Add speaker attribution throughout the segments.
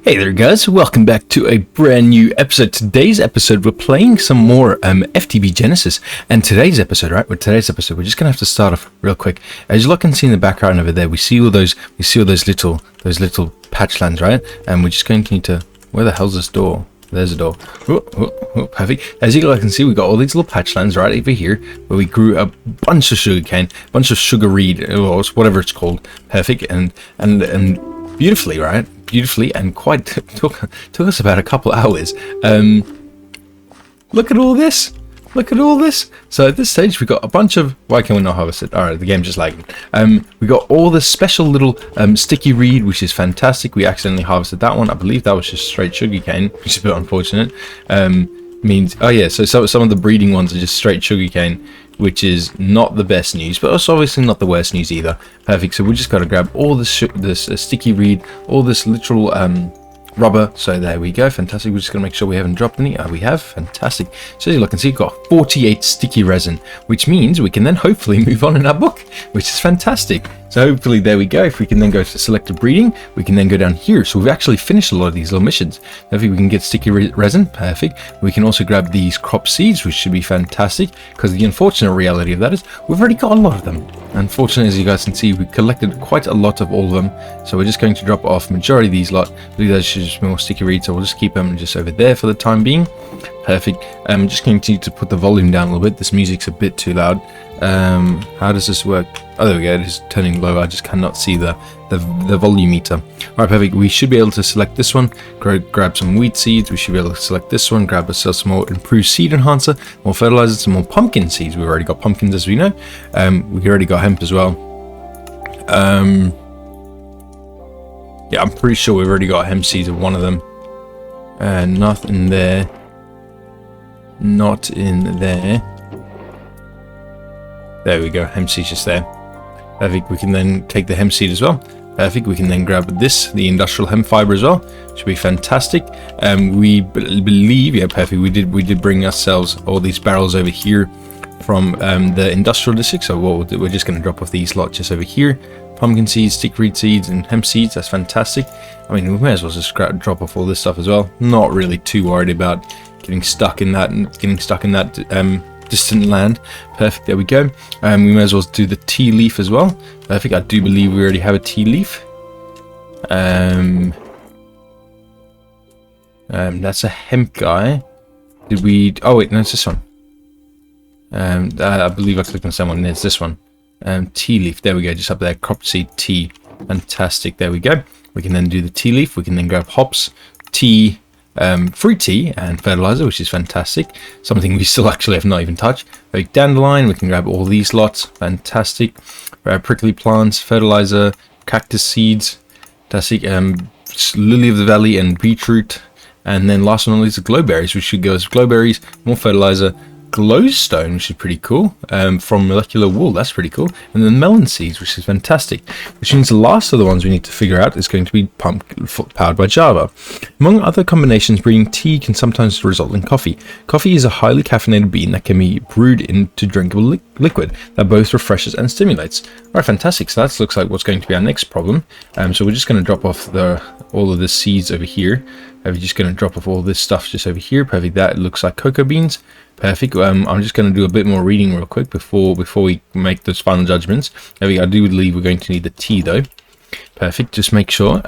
Speaker 1: Hey there guys, welcome back to a brand new episode. Today's episode we're playing some more FTB Genesis, and today's episode we're just gonna have to start off real quick. As you can see in the background over there, we see all those little patchlands, right? And we're just going to need to, where the hell's this door? There's a door. Perfect. As you can see, we got all these little patchlands right over here where we grew a bunch of sugarcane, a bunch of sugar reed, or whatever it's called. Perfect, and beautifully, right? Beautifully, and quite took us about a couple hours. Look at all this. Look at all this. So at this stage we got a bunch of, why can we not harvest it? Alright, the game's just lagging. We got all this special little sticky reed, which is fantastic. We accidentally harvested that one. I believe that was just straight sugarcane, which is a bit unfortunate. Means, oh yeah, so some of the breeding ones are just straight sugarcane, which is not the best news, but it's obviously not the worst news either. Perfect. So we just got to grab all this sticky reed, all this literal rubber. So there we go. Fantastic. We're just going to make sure we haven't dropped any. We have. Fantastic. So as you can see, we've got 48 sticky resin, which means we can then hopefully move on in our book, which is fantastic. So hopefully there we go. If we can then go to selected breeding, we can then go down here. So we've actually finished a lot of these little missions. If we can get sticky resin, perfect. We can also grab these crop seeds, which should be fantastic, because the unfortunate reality of that is we've already got a lot of them. Unfortunately, as you guys can see, we collected quite a lot of all of them. So we're just going to drop off majority of these lot. I believe those should just be more sticky reed, so we'll just keep them just over there for the time being. Perfect. I'm just going to put the volume down a little bit. This music's a bit too loud. How does this work? Oh, there we go. It is turning low. I just cannot see the volume meter. Alright, perfect. We should be able to select this one, grab some wheat seeds. We should be able to select this one, grab ourselves some more improved seed enhancer, more fertilizer, some more pumpkin seeds. We've already got pumpkins, as we know. We already got hemp as well. Yeah, I'm pretty sure we've already got hemp seeds of one of them. Nothing there. Not in there. There we go, hemp seed's just there. Perfect, we can then take the hemp seed as well. Perfect, we can then grab this, the industrial hemp fiber as well. Should be fantastic. We believe, yeah, perfect, we did bring ourselves all these barrels over here from the industrial district. So what we'll do, we're just going to drop off these lots just over here. Pumpkin seeds, stickreed seeds, and hemp seeds, that's fantastic. I mean, we may as well just drop off all this stuff as well. Not really too worried about getting stuck in that distant land. Perfect, there we go. We may as well do the tea leaf as well. Perfect, I do believe we already have a tea leaf. That's a hemp guy. Did we, oh wait, no, it's this one. I believe I clicked on someone, it's this one. Tea leaf, there we go, just up there, crop seed tea. Fantastic, there we go. We can then do the tea leaf, we can then grab hops, tea, fruit tea and fertilizer, which is fantastic, something we still actually have not even touched. Like dandelion, we can grab all these lots, fantastic. Prickly plants, fertilizer, cactus seeds, fantastic. Lily of the valley and beetroot, and then last but not least the glowberries, which should go as glowberries, more fertilizer, glowstone, which is pretty cool, from molecular wool, that's pretty cool, and then melon seeds, which is fantastic, which means the last of the ones we need to figure out is going to be powered by Java. Among other combinations, breeding tea can sometimes result in coffee. Coffee is a highly caffeinated bean that can be brewed into drinkable liquid that both refreshes and stimulates. Alright, fantastic, so that looks like what's going to be our next problem. So we're just going to drop off all of the seeds over here. We're just going to drop off all this stuff just over here. Perfect, that looks like cocoa beans. Perfect. I'm just going to do a bit more reading real quick before we make those final judgments. There we go. I do believe we're going to need the tea though. Perfect. Just make sure.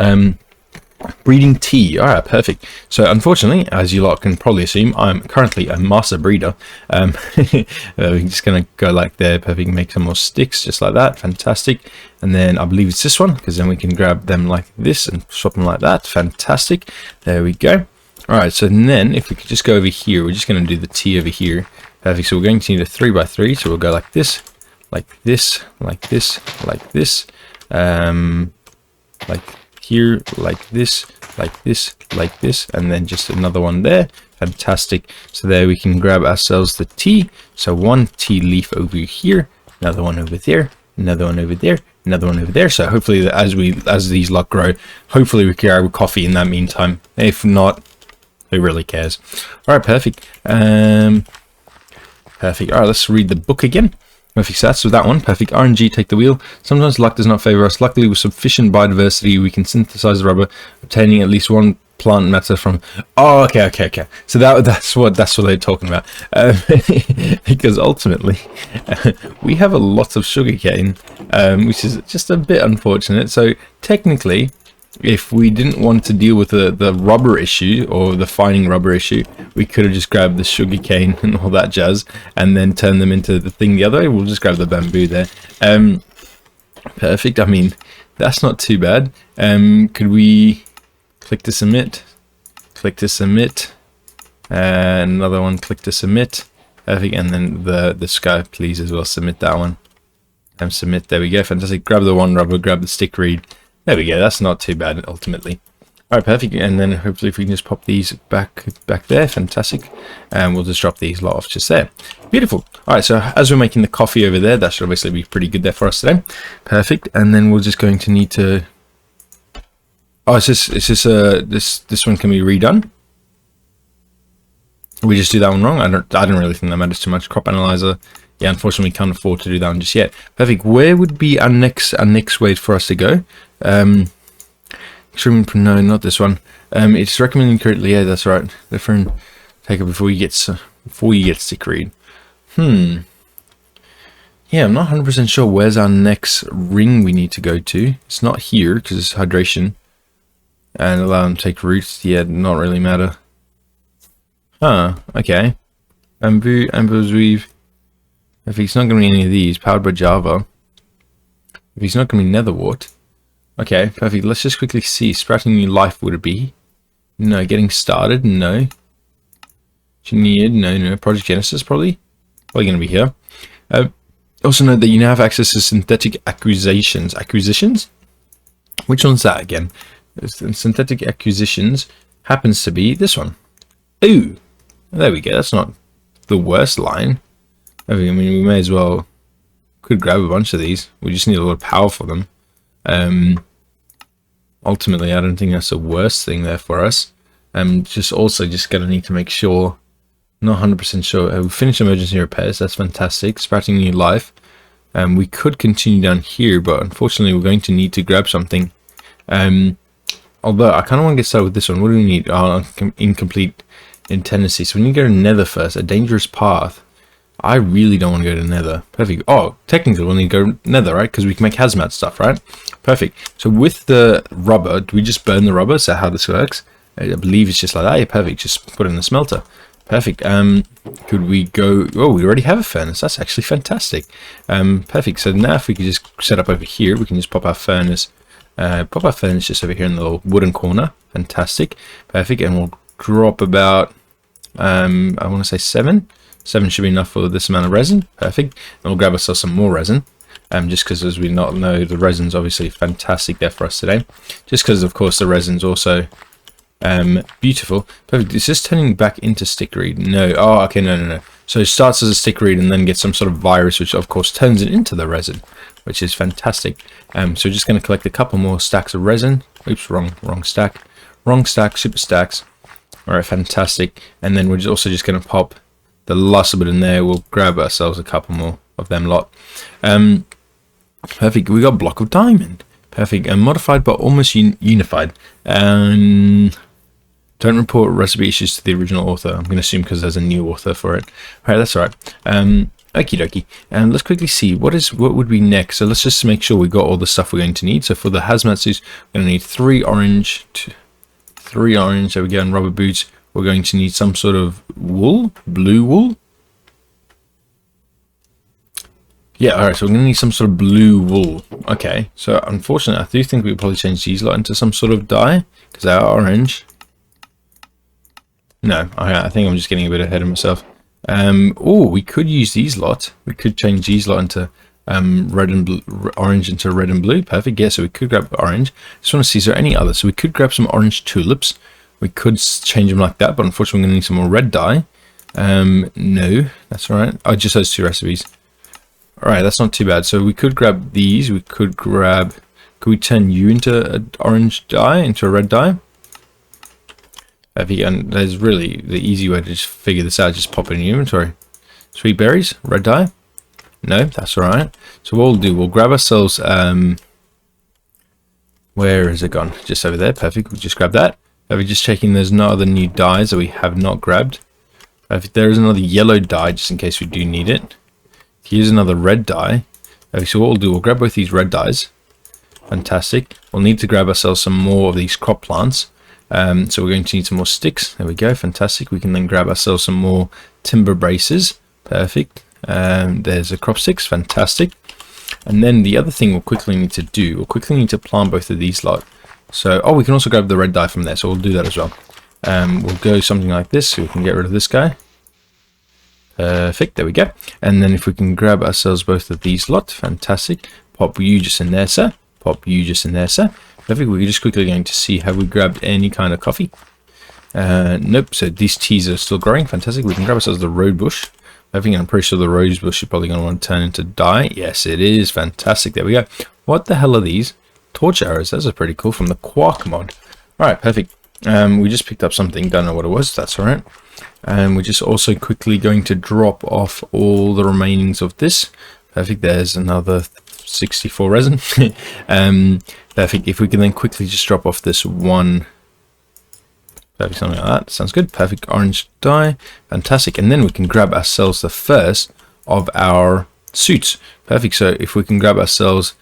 Speaker 1: Breeding tea. All right. Perfect. So unfortunately, as you lot can probably assume, I'm currently a master breeder. We're just going to go like there. Perfect. Make some more sticks just like that. Fantastic. And then I believe it's this one, because then we can grab them like this and swap them like that. Fantastic. There we go. Alright, so then if we could just go over here, we're just going to do the T over here. Perfect, so we're going to need a 3x3, so we'll go like this, like this, like this, like this, like here, like this, like this, like this, and then just another one there. Fantastic. So there we can grab ourselves the T. So one tea leaf over here, another one over there, another one over there, another one over there. So hopefully as these lot grow, hopefully we can grab coffee in that meantime. If not, who really cares? Alright, perfect. Perfect. Alright, let's read the book again. Perfect, so that's with that one. Perfect. RNG, take the wheel. Sometimes luck does not favor us. Luckily, with sufficient biodiversity, we can synthesize the rubber, obtaining at least one plant matter from. Oh, okay. So that's what they're talking about. Because ultimately, we have a lot of sugarcane, which is just a bit unfortunate. So technically, if we didn't want to deal with the rubber issue or the fining rubber issue, we could have just grabbed the sugarcane and all that jazz, and then turn them into the thing the other way. We'll just grab the bamboo there. Perfect. I mean, that's not too bad. Could we click to submit? Click to submit. Another one. Click to submit. Perfect. And then the sky, please, as well. Submit that one. Submit. There we go. Fantastic. Grab the one rubber. Grab the stick reed. There we go. That's not too bad ultimately. All right, perfect. And then hopefully if we can just pop these back there, fantastic. And we'll just drop these lot off just there. Beautiful. All right, so as we're making the coffee over there, that should obviously be pretty good there for us today. Perfect. And then we're just going to need to. Oh, this one can be redone. We just do that one wrong. I don't really think that matters too much. Crop analyzer. Yeah, unfortunately, we can't afford to do that one just yet. Perfect. Where would be our next way for us to go? No, not this one. It's recommending correctly. Yeah, that's right. Different. Take it before you get stick reed. Yeah, I'm not 100% sure where's our next ring we need to go to. It's not here because it's hydration. And allow them to take roots. Yeah, not really matter. Huh. Okay. Bamboo, amber's weave. If it's not going to be any of these, powered by Java. If it's not going to be nether wart. Okay, perfect. Let's just quickly see. Sprouting new life, would it be? No. Getting started? No. Engineered? No. Project Genesis, probably? Probably going to be here. Also note that you now have access to synthetic acquisitions. Acquisitions? Which one's that again? Synthetic acquisitions happens to be this one. Ooh! There we go. That's not the worst line. I mean, we may as well could grab a bunch of these. We just need a lot of power for them. Ultimately, I don't think that's the worst thing there for us. Just gonna need to make sure, not 100% sure. We finished emergency repairs. That's fantastic. Sprouting new life. We could continue down here, but unfortunately, we're going to need to grab something. Although I kind of want to get started with this one. What do we need? Incomplete in tendency. So we need to go to Nether first. A dangerous path. I really don't want to go to Nether. Perfect. Oh, technically we'll need to go Nether, right? Because we can make hazmat stuff, right? Perfect. So with the rubber, do we just burn the rubber? Is that how this works? I believe it's just like that. Yeah, perfect. Just put it in the smelter. Perfect. Could we go? Oh, we already have a furnace. That's actually fantastic. Perfect. So now if we could just set up over here, we can just pop our furnace. Just over here in the little wooden corner. Fantastic. Perfect. And we'll drop about, I want to say 7. 7 should be enough for this amount of resin. Perfect. And we'll grab ourselves some more resin. Just because, as we not know, the resin's obviously fantastic there for us today. Just because, of course, the resin's also beautiful. Perfect. Is this turning back into stickreed? No. Oh, okay. No. So it starts as a stickreed and then gets some sort of virus, which of course turns it into the resin, which is fantastic. So we're just going to collect a couple more stacks of resin. Oops, wrong stack. Wrong stack. Super stacks. All right, fantastic. And then we're also just going to pop the last bit in there. We'll grab ourselves a couple more of them lot. Perfect. We got a block of diamond. Perfect. And modified but almost unified. Don't report recipe issues to the original author. I'm going to assume because there's a new author for it. All right, that's all right. Okie dokie. And let's quickly see what would be next. So let's just make sure we got all the stuff we're going to need. So for the hazmat suits, we're going to need 3 orange. There we go. And rubber boots. We're going to need some sort of wool, blue wool. Yeah, alright, so we're going to need some sort of blue wool. Okay, so unfortunately, I do think we'll probably change these lot into some sort of dye, because they are orange. No, I think I'm just getting a bit ahead of myself. Oh, we could use these lot. We could change these lot into red and blue, orange into red and blue. Perfect, yeah, so we could grab orange. Just want to see, is there any others? So we could grab some orange tulips. We could change them like that, but unfortunately we're going to need some more red dye. No, that's all right. Oh, just those 2 recipes. All right, that's not too bad. So we could grab these. Could we turn you into an orange dye, into a red dye? And there's really the easy way to just figure this out. Just pop it in your inventory. Sweet berries, red dye. No, that's all right. So what we'll do, we'll grab ourselves. Where is it gone? Just over there. Perfect. We'll just grab that. Are we just checking there's no other new dyes that we have not grabbed? If there is another yellow dye, just in case we do need it. Here's another red dye. So what we'll do, we'll grab both these red dyes. Fantastic. We'll need to grab ourselves some more of these crop plants. So we're going to need some more sticks. There we go. Fantastic. We can then grab ourselves some more timber braces. Perfect. There's a crop sticks. Fantastic. And then the other thing we'll quickly need to do, we'll quickly need to plant both of these lot. So, oh, we can also grab the red dye from there. So we'll do that as well. We'll go something like this so we can get rid of this guy. Perfect, there we go. And then if we can grab ourselves both of these lot, fantastic. Pop you just in there, sir. Pop you just in there, sir. Perfect, we're just quickly going to see, have we grabbed any kind of coffee? Nope, so these teas are still growing, fantastic. We can grab ourselves the rose bush. I think I'm pretty sure the rose bush is probably going to want to turn into dye. Yes, it is, fantastic, there we go. What the hell are these? Torch arrows, those are pretty cool, from the Quark mod. Alright, perfect. We just picked up something, don't know what it was, that's alright. And we're just also quickly going to drop off all the remainings of this. Perfect, there's another 64 resin. Perfect, if we can then quickly just drop off this one. Perfect, something like that, sounds good. Perfect, orange dye, fantastic. And then we can grab ourselves the first of our suits. Perfect, so if we can grab ourselves,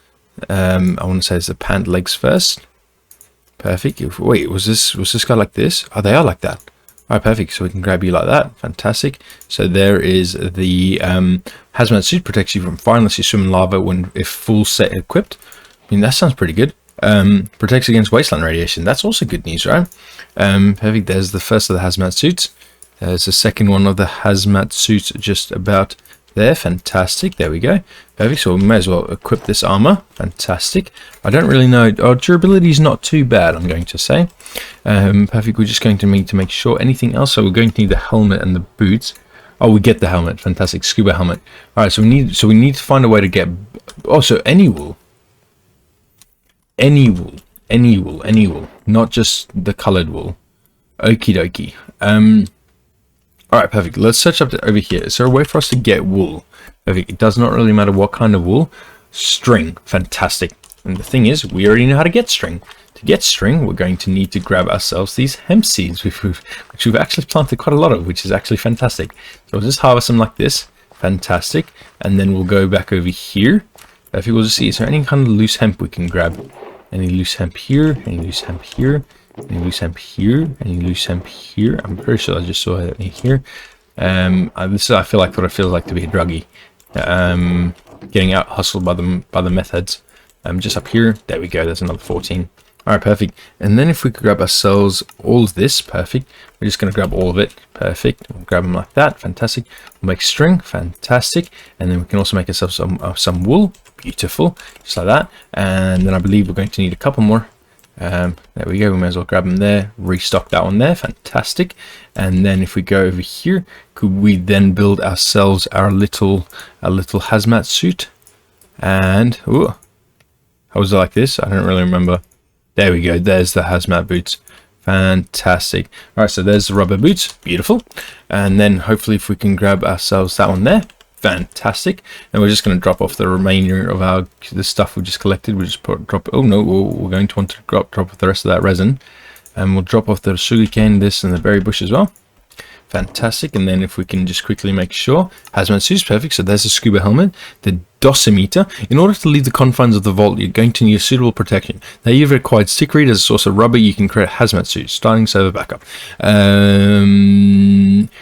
Speaker 1: I want to say it's the pant legs first. Perfect. Wait, was this guy like this? Oh, they are like that. All right, perfect. So we can grab you like that. Fantastic. So there is the hazmat suit, protects you from fire unless you swim in lava when if full set equipped. I mean, that sounds pretty good. Protects against wasteland radiation. That's also good news, right? Perfect. There's the first of the hazmat suits. There's the second one of the hazmat suits just about there. Fantastic, there we go. Perfect, so we may as well equip this armor. Fantastic. I don't really know, our durability is not too bad, I'm going to say. Perfect, we're just going to need to make sure anything else. So we're going to need the helmet and the boots. Oh, we get the helmet. Fantastic, scuba helmet. All right, so we need to find a way to get also any wool, not just the colored wool. Okie dokie. All right, perfect. Let's search up over here. Is there a way for us to get wool? Perfect. It does not really matter what kind of wool. String, fantastic. And the thing is, we already know how to get string. To get string, we're going to need to grab ourselves these hemp seeds, which we've actually planted quite a lot of, which is actually fantastic. So we'll just harvest them like this. Fantastic. And then we'll go back over here. If you will just see, is there any kind of loose hemp we can grab? Any loose hemp here? Any loose hemp here? Any loose hemp here? Any loose hemp here? I'm pretty sure I just saw it here. This is, I feel like, what it feels like to be a druggie. Getting out hustled by the meth heads. Just up here. There we go. There's another 14. All right, perfect. And then if we could grab ourselves all of this, perfect. We're just going to grab all of it. Perfect. We'll grab them like that. Fantastic. We'll make string. Fantastic. And then we can also make ourselves some wool. Beautiful. Just like that. And then I believe we're going to need a couple more. There we go, we may as well grab them there, restock that one there, fantastic. And then if we go over here, could we then build ourselves our little hazmat suit? And ooh, how was it like this? I don't really remember. There we go, there's the hazmat boots. Fantastic. All right, so there's the rubber boots, beautiful. And then hopefully if we can grab ourselves that one there. Fantastic. And we're just going to drop off the remainder of the stuff we just collected. We'll just drop. Oh no, we're going to want to drop off the rest of that resin, and we'll drop off the sugarcane, this, and the berry bush as well. Fantastic. And then if we can just quickly make sure hazmat suit's perfect. So there's a scuba helmet, the dosimeter. In order to leave the confines of the vault, you're going to need a suitable protection. Now you've acquired stickreed as a source of rubber. You can create a hazmat suit. Starting server backup.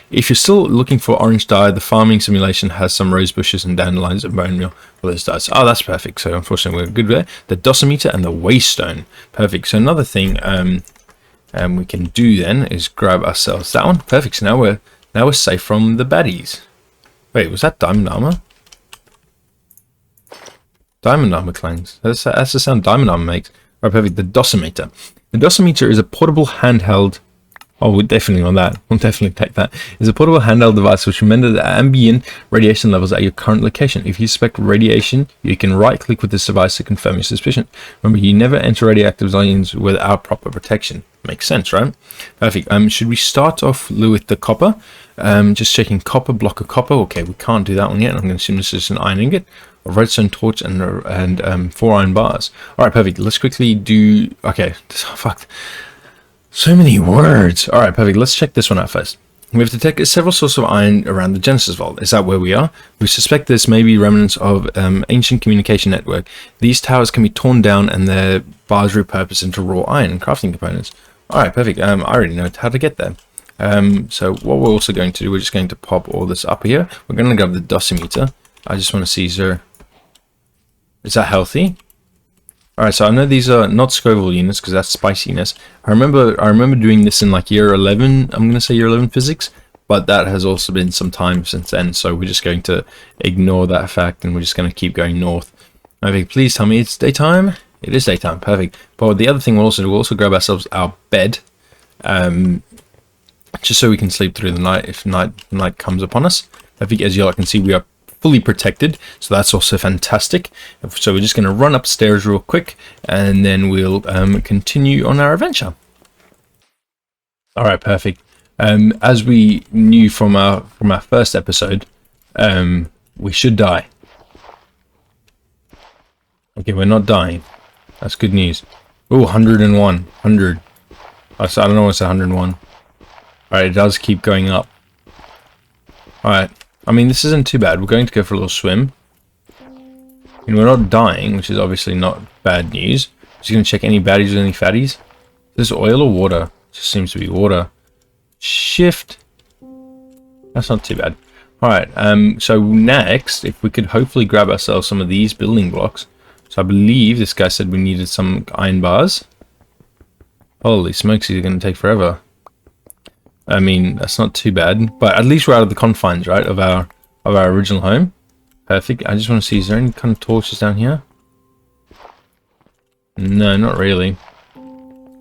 Speaker 1: If you're still looking for orange dye, the farming simulation has some rose bushes and dandelions and bone meal for those dyes. Oh, that's perfect. So unfortunately we're good there. The dosimeter and the waystone. Perfect. So another thing we can do then is grab ourselves that one. Perfect. So now we're safe from the baddies. Wait, was that diamond armor? Diamond armor clangs. That's the sound diamond armor makes. Right, perfect. The dosimeter. The dosimeter is a portable handheld. Oh, we're definitely on that. We'll definitely take that. It's a portable handheld device which remembers the ambient radiation levels at your current location. If you suspect radiation, you can right-click with this device to confirm your suspicion. Remember, you never enter radioactive zones without proper protection. Makes sense, right? Perfect. Should we start off with the copper? Just checking copper, block of copper. Okay, we can't do that one yet. I'm going to assume this is an iron ingot, a redstone torch, and 4 iron bars. All right, perfect. Let's quickly do. Okay, fuck. So many words. All right, perfect. Let's check this one out first. We have detected several sources of iron around the Genesis Vault. Is that where we are? We suspect this may be remnants of ancient communication network. These towers can be torn down and their bars repurposed into raw iron and crafting components. All right, perfect. I already know how to get there. So what we're also going to do, we're just going to pop all this up here. We're going to grab the dosimeter. I just want to see, is that healthy? Alright, so I know these are not Scoville units because that's spiciness. I remember doing this in like year 11, I'm going to say year 11 physics, but that has also been some time since then, so we're just going to ignore that fact and we're just going to keep going north. Okay, please tell me it's daytime. It is daytime, perfect. But the other thing we'll also grab ourselves our bed, just so we can sleep through the night if night comes upon us. I think as you all can see, we are fully protected, so that's also fantastic. So we're just going to run upstairs real quick and then we'll continue on our adventure. All right, perfect. As we knew from our first episode, we should die. Okay, we're not dying. That's good news. Oh, 101, 100. I don't know what's 101. All right, it does keep going up. All right. I mean, this isn't too bad. We're going to go for a little swim. And we're not dying, which is obviously not bad news. Just going to check any baddies or any fatties. Is this oil or water? It just seems to be water. Shift. That's not too bad. Alright, so next, if we could hopefully grab ourselves some of these building blocks. So I believe this guy said we needed some iron bars. Holy smokes, these are going to take forever. I mean, that's not too bad, but at least we're out of the confines, right, of our original home. Perfect. I just want to see, is there any kind of torches down here? No, not really.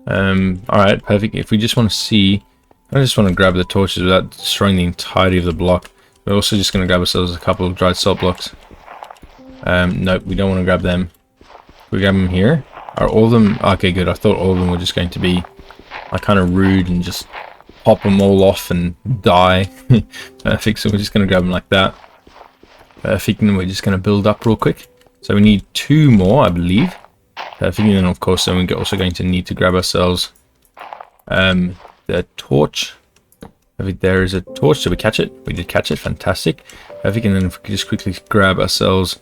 Speaker 1: Alright, perfect. If we just want to see, I just want to grab the torches without destroying the entirety of the block. We're also just going to grab ourselves a couple of dried salt blocks. Nope, we don't want to grab them. We grab them here. Are all of them? Okay, good. I thought all of them were just going to be like kind of rude and just pop them all off and die. Perfect, so we're just going to grab them like that. Perfect, and we're just going to build up real quick. So we need 2 more, I believe. Perfect, and then of course then we're also going to need to grab ourselves the torch. Perfect, there is a torch. Did we catch it? We did catch it, fantastic. Perfect, and then if we could just quickly grab ourselves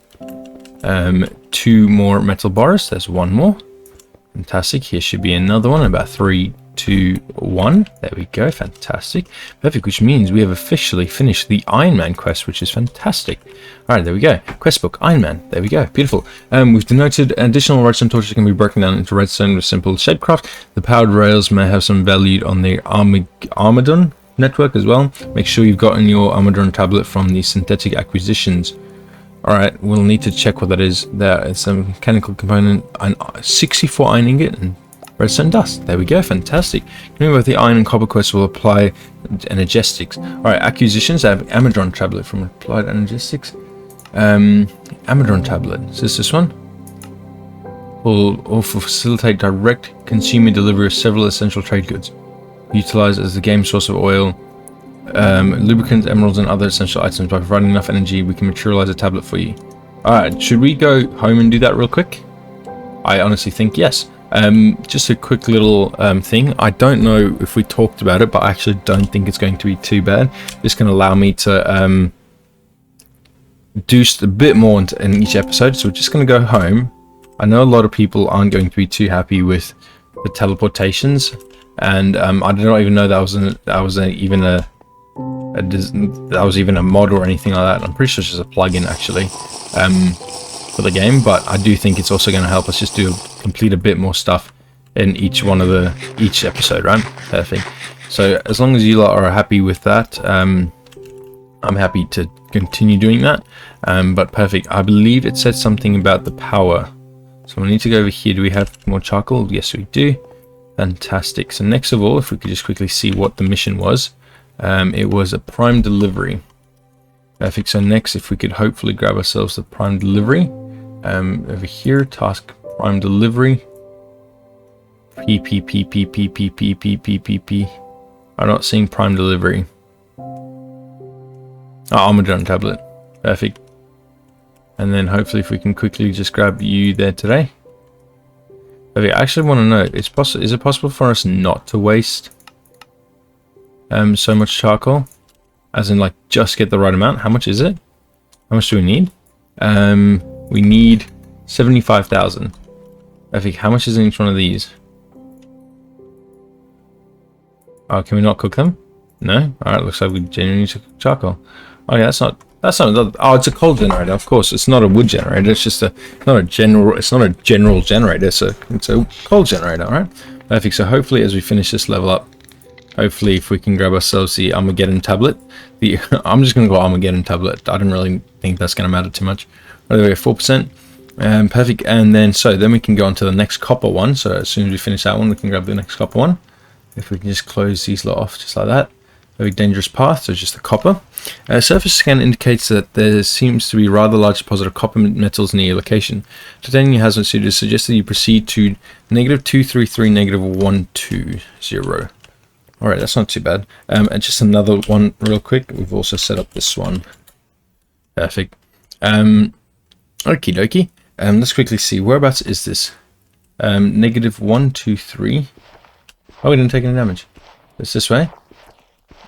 Speaker 1: 2 more metal bars. There's 1 more. Fantastic, here should be another one, about 3, 2, 1. There we go, fantastic. Perfect, which means we have officially finished the Iron Man quest, which is fantastic. Alright, there we go. Quest book, Iron Man. There we go, beautiful. We've denoted additional redstone torches can be broken down into redstone with simple shapecraft. The powered rails may have some value on the Armageddon network as well. Make sure you've gotten your Armageddon tablet from the synthetic acquisitions. Alright, we'll need to check what that is. There is a mechanical component, an 64 iron ingot, and redstone dust. There we go, fantastic. Remember, the iron and copper quest will apply energetics. Alright, acquisitions. I have Armageddon tablet from applied energetics. Armageddon tablet. Is this one? Will facilitate direct consumer delivery of several essential trade goods. Utilized as the game source of oil, lubricants, emeralds, and other essential items. By providing enough energy, we can materialize a tablet for you. Alright, should we go home and do that real quick? I honestly think yes. Just a quick little thing. I don't know if we talked about it, but I actually don't think it's going to be too bad. This can allow me to do a bit more in each episode. So we're just going to go home. I know a lot of people aren't going to be too happy with the teleportations, and I don't even know that was even a mod or anything like that. I'm pretty sure it's just a plugin actually. For the game, but I do think it's also going to help us just complete a bit more stuff in each episode, right? Perfect. So as long as you lot are happy with that, I'm happy to continue doing that. But perfect. I believe it said something about the power, so we need to go over here. Do we have more charcoal? Yes, we do. Fantastic. So next of all, if we could just quickly see what the mission was, it was a prime delivery. Perfect. So next, if we could hopefully grab ourselves the prime delivery. Over here, task prime delivery. P. I'm not seeing prime delivery. Oh, Armageddon tablet. Perfect. And then hopefully if we can quickly just grab you there today. Okay, I actually want to know, is it possible for us not to waste so much charcoal? As in, like, just get the right amount? How much is it? How much do we need? We need 75,000. I think, how much is in each one of these? Oh, can we not cook them? No? Alright, looks like we genuinely need to cook charcoal. Oh yeah, that's not, oh, it's a coal generator, of course. It's not a wood generator, it's just it's not a general generator, it's a coal generator, alright? Perfect, so hopefully as we finish this level up, hopefully if we can grab ourselves the Armageddon tablet. I'm just going to go Armageddon tablet. I don't really think that's going to matter too much. By the way, 4%. Perfect, and then we can go on to the next copper one. So as soon as we finish that one, we can grab the next copper one. If we can just close these lot off just like that. Very dangerous path, so just the copper. Surface scan indicates that there seems to be a rather large deposit of copper metals near your location. Detecting your hazard suit suggests that you proceed to -233, -120. Alright, that's not too bad. And just another one real quick. We've also set up this one. Perfect. Okie dokie. Let's quickly see. Whereabouts is this? -123. Oh, we didn't take any damage. It's this way.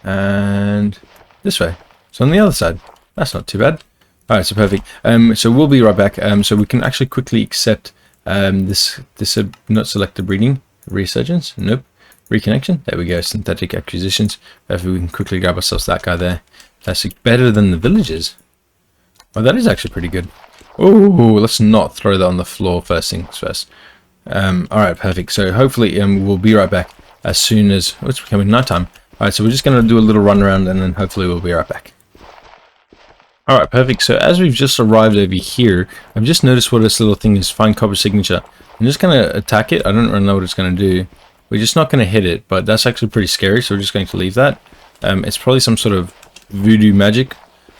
Speaker 1: And this way. So on the other side. That's not too bad. Alright, so perfect. So we'll be right back. So we can actually quickly accept this not selected breeding. Resurgence? Nope. Reconnection? There we go. Synthetic acquisitions. If we can quickly grab ourselves that guy there. That's better than the villagers. Oh, that is actually pretty good. Oh, let's not throw that on the floor first things first. Alright, perfect. So hopefully we'll be right back as soon as it's becoming nighttime. Alright, so we're just going to do a little run around and then hopefully we'll be right back. Alright, perfect. So as we've just arrived over here, I've just noticed what this little thing is, find copper signature. I'm just going to attack it. I don't really know what it's going to do. We're just not going to hit it, but that's actually pretty scary, so we're just going to leave that. It's probably some sort of voodoo magic.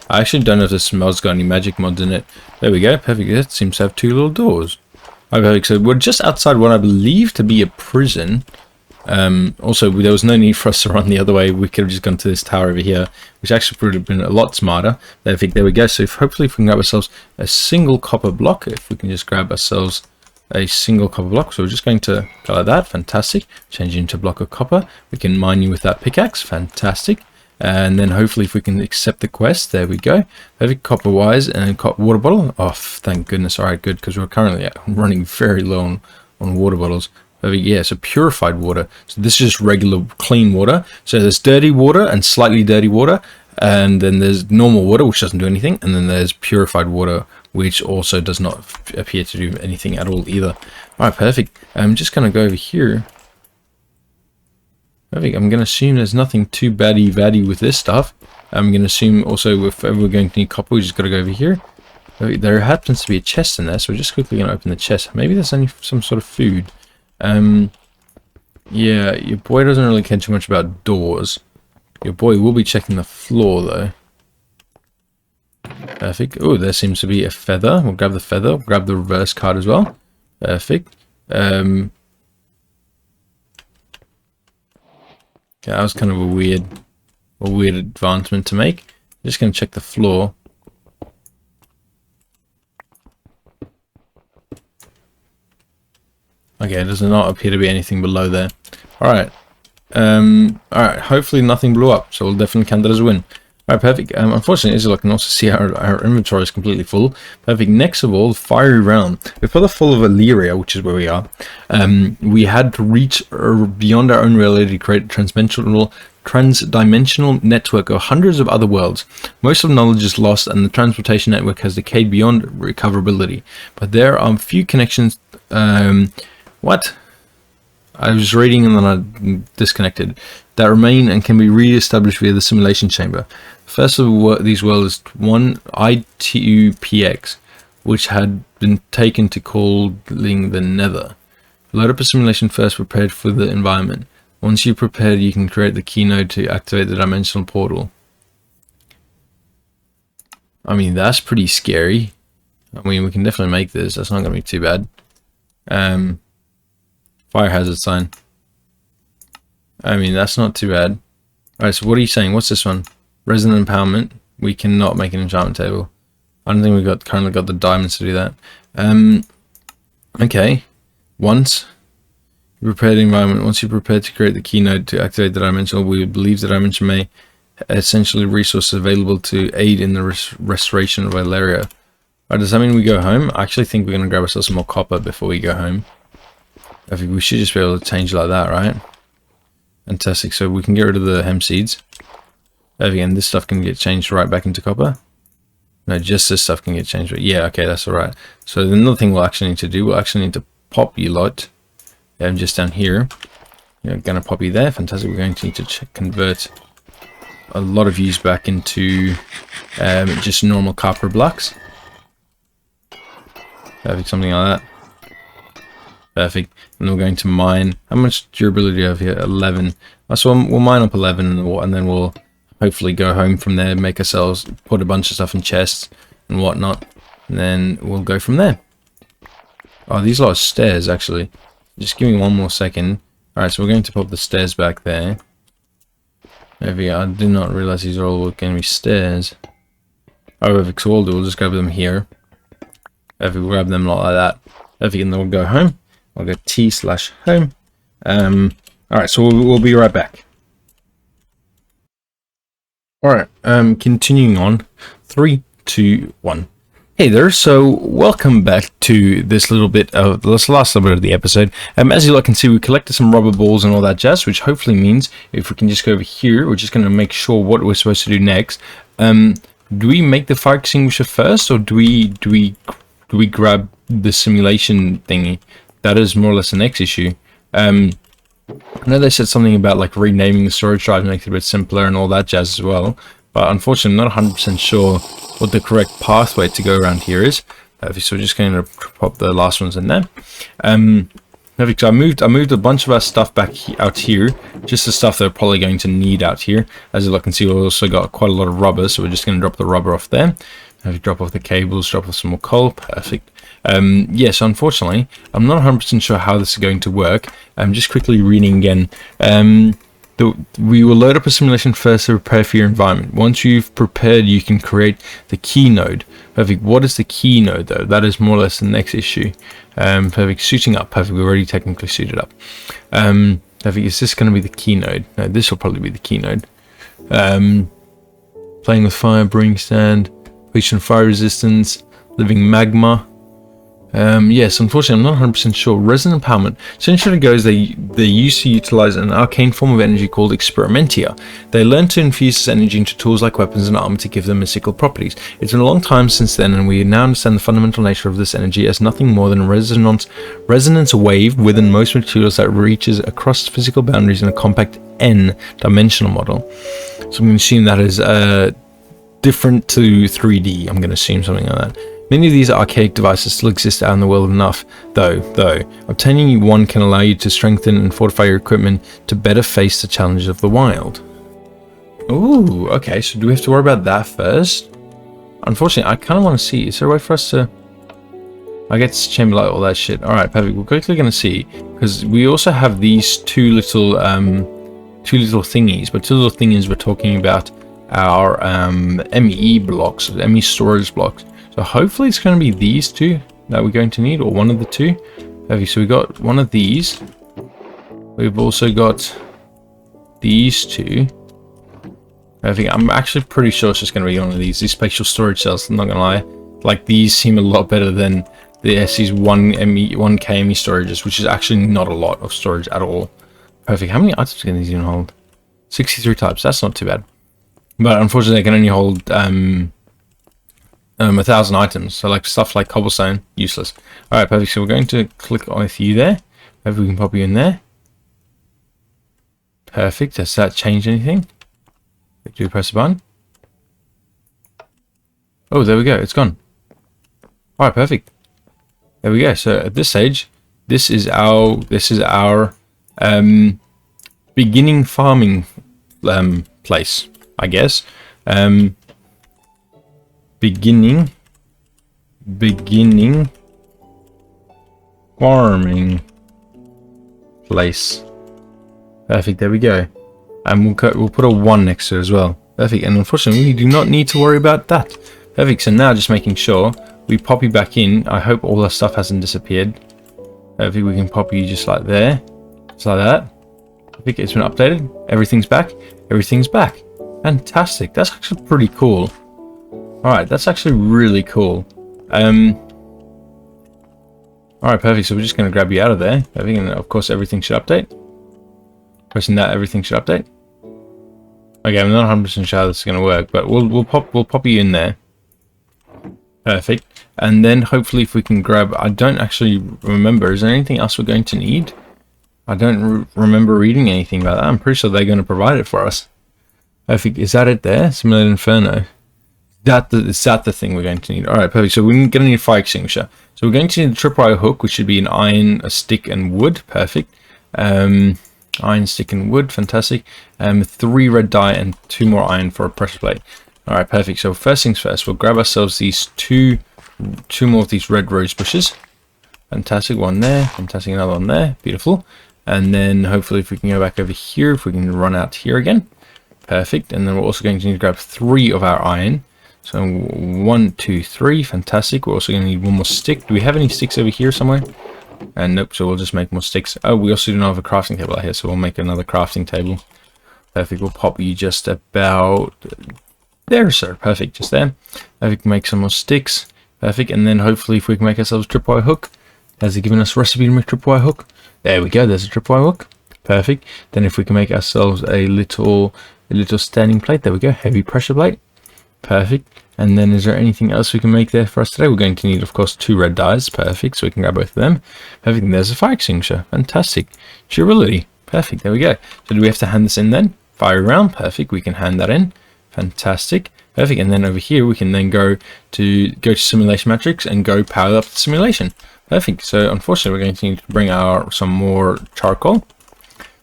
Speaker 1: I actually don't know if this mod's got any magic mods in it. There we go, perfect. It seems to have two little doors. Alright, perfect. So we're just outside what I believe to be a prison. Also, there was no need for us to run the other way. We could have just gone to this tower over here, which actually would have been a lot smarter. Perfect, there we go. So hopefully if we can grab ourselves a single copper block, if we can just grab ourselves a single copper block. So we're just going to go like that. Fantastic. Change it into a block of copper. We can mine you with that pickaxe. Fantastic. And then hopefully if we can accept the quest, there we go. Perfect. Copper wires and water bottle. Oh, thank goodness. All right, good, because we're currently running very low on water bottles. Perfect. Yeah, so purified water. So this is just regular clean water. So there's dirty water and slightly dirty water. And then there's normal water, which doesn't do anything. And then there's purified water, which also does not appear to do anything at all either. Alright, perfect. I'm just going to go over here. Perfect. I'm going to assume there's nothing too baddie with this stuff. I'm going to assume also if ever we're going to need copper, we just got to go over here. There happens to be a chest in there, so we're just quickly going to open the chest. Maybe there's only some sort of food. Yeah, your boy doesn't really care too much about doors. Your boy will be checking the floor though. Perfect. Oh, there seems to be a feather. We'll grab the feather. We'll grab the reverse card as well. Perfect. Okay, that was kind of a weird advancement to make. I'm just going to check the floor. Okay, it does not appear to be anything below there. Alright. Alright, hopefully nothing blew up, so we'll definitely count that as a win. Alright, perfect. Unfortunately, as you can also see, our inventory is completely full. Perfect. Next of all, fiery realm. We're further full of Illyria, which is where we are. We had to reach beyond our own reality to create a transdimensional network of hundreds of other worlds. Most of knowledge is lost, and the transportation network has decayed beyond recoverability. But there are few connections. What? I was reading and then I disconnected. That remain and can be re-established via the simulation chamber. First of these worlds is one I2PX, which had been taken to calling the Nether. Load up a simulation first prepared for the environment. Once you're prepared, you can create the keynode to activate the dimensional portal. I mean, that's pretty scary. I mean, we can definitely make this. That's not going to be too bad. Fire hazard sign. I mean, that's not too bad. Alright, so what are you saying? What's this one? Resonant empowerment. We cannot make an enchantment table. I don't think we've currently got the diamonds to do that. Okay. Once you prepare the environment, once you're prepared to create the key node to activate the dimension, or we believe the dimension may essentially resources available to aid in the restoration of Valeria. Does that mean we go home? I actually think we're going to grab ourselves some more copper before we go home. I think we should just be able to change like that, right? Fantastic. So we can get rid of the hemp seeds. Again, this stuff can get changed right back into copper. No, just this stuff can get changed. Yeah, okay, that's alright. So another thing we'll actually need to do, we'll actually need to pop you lot. Just down here. You're going to pop you there. Fantastic. We're going to need to convert a lot of use back into just normal copper blocks. Perfect, something like that. Perfect. And we're going to mine. How much durability do you have here? 11. So we'll mine up 11 and then we'll hopefully go home from there, make ourselves, put a bunch of stuff in chests and whatnot. And then we'll go from there. Oh, these are stairs actually. Just give me one more second. Alright, so we're going to pop the stairs back there. There we go. I did not realize these are all going to be stairs. Oh, so we'll just grab them here. If we grab them like that, and then we'll go home. I'll go T/home. Alright, so we'll be right back. Alright, continuing on. 3, 2, 1. Hey there, so welcome back to this little bit of this last little bit of the episode. As you can see, we collected some rubber balls and all that jazz, which hopefully means if we can just go over here, we're just going to make sure what we're supposed to do next. Do we make the fire extinguisher first, or do we grab the simulation thingy? That is more or less the next issue. I know they said something about like renaming the storage drive to make it a bit simpler and all that jazz as well. But unfortunately, I'm not 100% sure what the correct pathway to go around here is. So we're just going to pop the last ones in there. So I moved a bunch of our stuff back out here, just the stuff that we're probably going to need out here. As you can see, we've also got quite a lot of rubber, so we're just going to drop the rubber off there. Drop off the cables, drop off some more coal. Perfect. Yes, unfortunately, I'm not 100% sure how this is going to work. I'm just quickly reading again. We will load up a simulation first to prepare for your environment. Once you've prepared, you can create the key node. Perfect. What is the key node, though? That is more or less the next issue. Perfect. Suiting up. Perfect. We're already technically suited up. Perfect. Is this going to be the key node? No, this will probably be the key node. Playing with fire, brewing stand, completion fire resistance, living magma. Yes, unfortunately, I'm not 100% sure. Resin empowerment. Essentially goes, they used to utilize an arcane form of energy called experimentia. They learned to infuse this energy into tools like weapons and armor to give them mystical properties. It's been a long time since then, and we now understand the fundamental nature of this energy as nothing more than a resonance wave within most materials that reaches across physical boundaries in a compact n-dimensional model. So I'm going to assume that is different to 3D. I'm going to assume something like that. Many of these archaic devices still exist out in the world enough, though. Obtaining one can allow you to strengthen and fortify your equipment to better face the challenges of the wild. Ooh, okay, so do we have to worry about that first? Unfortunately, I kind of want to see. Is there a way for us to... I get to chamber light, all that shit. Alright, perfect. We're quickly going to see, because we also have these two little thingies, but two little thingies we're talking about our ME blocks, ME storage blocks. So hopefully it's going to be these two that we're going to need, or one of the two. Okay, so we got one of these. We've also got these two. I think I'm actually pretty sure it's just going to be one of these spatial storage cells. I'm not going to lie. Like, these seem a lot better than the SC's 1K ME storages, which is actually not a lot of storage at all. Perfect. How many items can these even hold? 63 types. That's not too bad. But unfortunately, they can only hold 1,000 items, so like stuff like cobblestone, useless. Alright, perfect. So we're going to click on you there. Maybe we can pop you in there. Perfect. Does that change anything? Do we press a button? Oh, there we go. It's gone. Alright, perfect. There we go. So at this stage, this is our beginning farming place, I guess. Beginning farming place. Perfect. There we go. And we'll put a 1 next to it as well. Perfect. And unfortunately, we do not need to worry about that. Perfect. So now just making sure we pop you back in. I hope all our stuff hasn't disappeared. Perfect. We can pop you just like there. Just like that. I think it's been updated. Everything's back. Everything's back. Fantastic. That's actually pretty cool. Alright, that's actually really cool. Alright, perfect. So we're just going to grab you out of there. Perfect. And of course, everything should update. Pressing that, everything should update. Okay, I'm not 100% sure how this is going to work, but we'll pop you in there. Perfect. And then hopefully if we can grab... I don't actually remember. Is there anything else we're going to need? I don't remember reading anything about that. I'm pretty sure they're going to provide it for us. Perfect. Is that it there? Simulated Inferno. Is that the thing we're going to need? Alright, perfect. So we're going to need a fire extinguisher. So we're going to need a tripwire hook, which should be an iron, a stick, and wood. Perfect. Iron, stick, and wood. Fantastic. 3 red dye and 2 more iron for a pressure plate. Alright, perfect. So first things first, we'll grab ourselves these two more of these red rose bushes. Fantastic. One there. Fantastic. Another one there. Beautiful. And then hopefully if we can go back over here, if we can run out here again. Perfect. And then we're also going to need to grab 3 of our iron. So 1, 2, 3. Fantastic. We're also going to need 1 more stick. Do we have any sticks over here somewhere? And nope. So we'll just make more sticks. Oh, we also do not have a crafting table out here. So we'll make another crafting table. Perfect. We'll pop you just about there, sir. Perfect. Just there. We can make some more sticks. Perfect. And then hopefully if we can make ourselves a tripwire hook. Has it given us a recipe to make a tripwire hook? There we go. There's a tripwire hook. Perfect. Then if we can make ourselves a little standing plate. There we go. Heavy pressure plate. Perfect. And then is there anything else we can make there for us today? We're going to need, of course, 2 red dyes. Perfect. So we can grab both of them. Perfect. And there's a fire extinguisher. Fantastic. Durability. Perfect. There we go. So do we have to hand this in then? Fire round. Perfect. We can hand that in. Fantastic. Perfect. And then over here we can then go to simulation matrix and go power up the simulation. Perfect. So unfortunately we're going to need to bring out some more charcoal.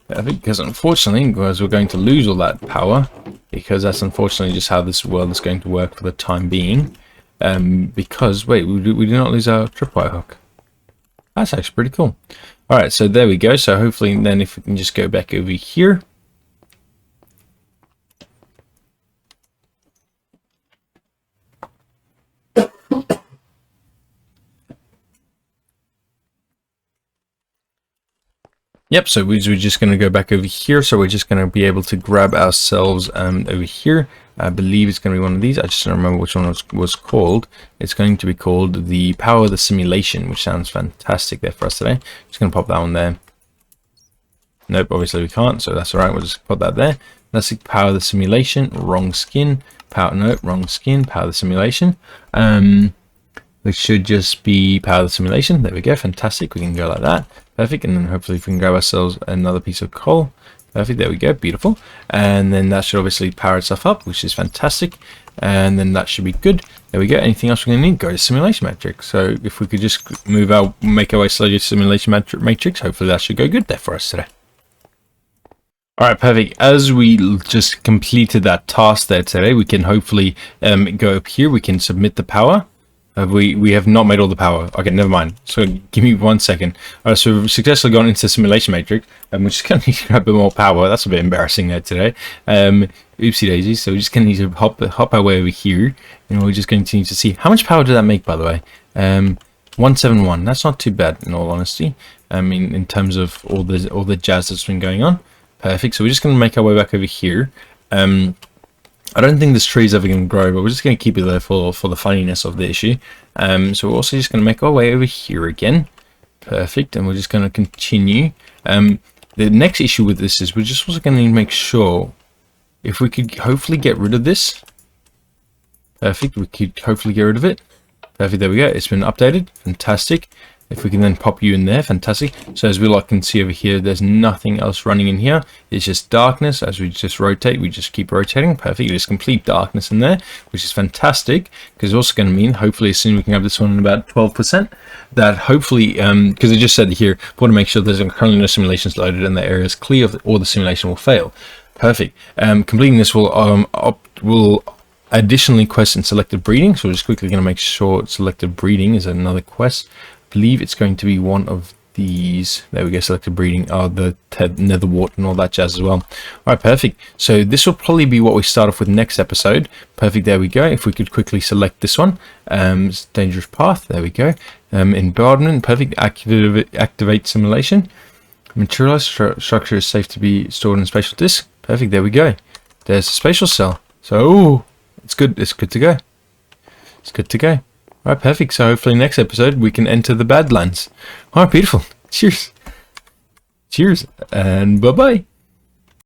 Speaker 1: Perfect. Because unfortunately, we're going to lose all that power, because that's unfortunately just how this world is going to work for the time being. Because wait, we do not lose our tripwire hook. That's actually pretty cool. All right, so there we go. So hopefully then if we can just go back over here. Yep, so we're just going to go back over here. So we're just going to be able to grab ourselves over here. I believe it's going to be one of these. I just don't remember which one was called. It's going to be called the Power of the Simulation, which sounds fantastic there for us today. Just going to pop that one there. Nope, obviously we can't, so that's all right. We'll just put that there. That's the Power of the Simulation. Wrong skin. Nope, wrong skin. Power of the Simulation. Which should just be Power of the Simulation. There we go. Fantastic. We can go like that. Perfect. And then hopefully if we can grab ourselves another piece of coal. Perfect. There we go. Beautiful. And then that should obviously power itself up, which is fantastic. And then that should be good. There we go. Anything else we're going to need? Go to Simulation Matrix. So if we could just make our way slowly to Simulation Matrix, hopefully that should go good there for us today. Alright, perfect. As we just completed that task there today, we can hopefully go up here. We can submit the power. We have not made all the power. Okay, never mind. So give me 1 second. Alright, so we've successfully gone into Simulation Matrix, and we're just going to need to grab a bit more power. That's a bit embarrassing there today. Oopsie daisies. So we're just going to need to hop our way over here, and we're just going to need to see how much power did that make, by the way. 171. That's not too bad, in all honesty. I mean, in terms of all the jazz that's been going on. Perfect. So we're just going to make our way back over here. I don't think this tree is ever going to grow, but we're just going to keep it there for the funniness of the issue. So we're also just going to make our way over here again. Perfect. And we're just going to continue. The next issue with this is we're just also going to need to make sure if we could hopefully get rid of this. Perfect. We could hopefully get rid of it. Perfect. There we go. It's been updated. Fantastic. If we can then pop you in there, fantastic. So as we can see over here, there's nothing else running in here. It's just darkness. As we just rotate, we just keep rotating. Perfect. There's complete darkness in there, which is fantastic, because it's also going to mean hopefully as soon as we can have this one in about 12%, that hopefully, because it just said here, we want to make sure there's currently no simulations loaded and the area is clear or the simulation will fail. Perfect. Completing this will additionally quest in selective breeding. So we're just quickly going to make sure selective breeding is another quest. Believe it's going to be one of these. There we go, selective breeding, the nether wart and all that jazz as well. All right, perfect. So this will probably be what we start off with next episode. Perfect. There we go. If we could quickly select this one, dangerous path. There we go. Embodiment, perfect. Activate simulation. Materialized structure is safe to be stored in a spatial disk. Perfect, there we go. There's a spatial cell. So, it's good. It's good to go. It's good to go. Alright, perfect. So hopefully next episode we can enter the Badlands. Alright, beautiful. Cheers. Cheers, and bye-bye.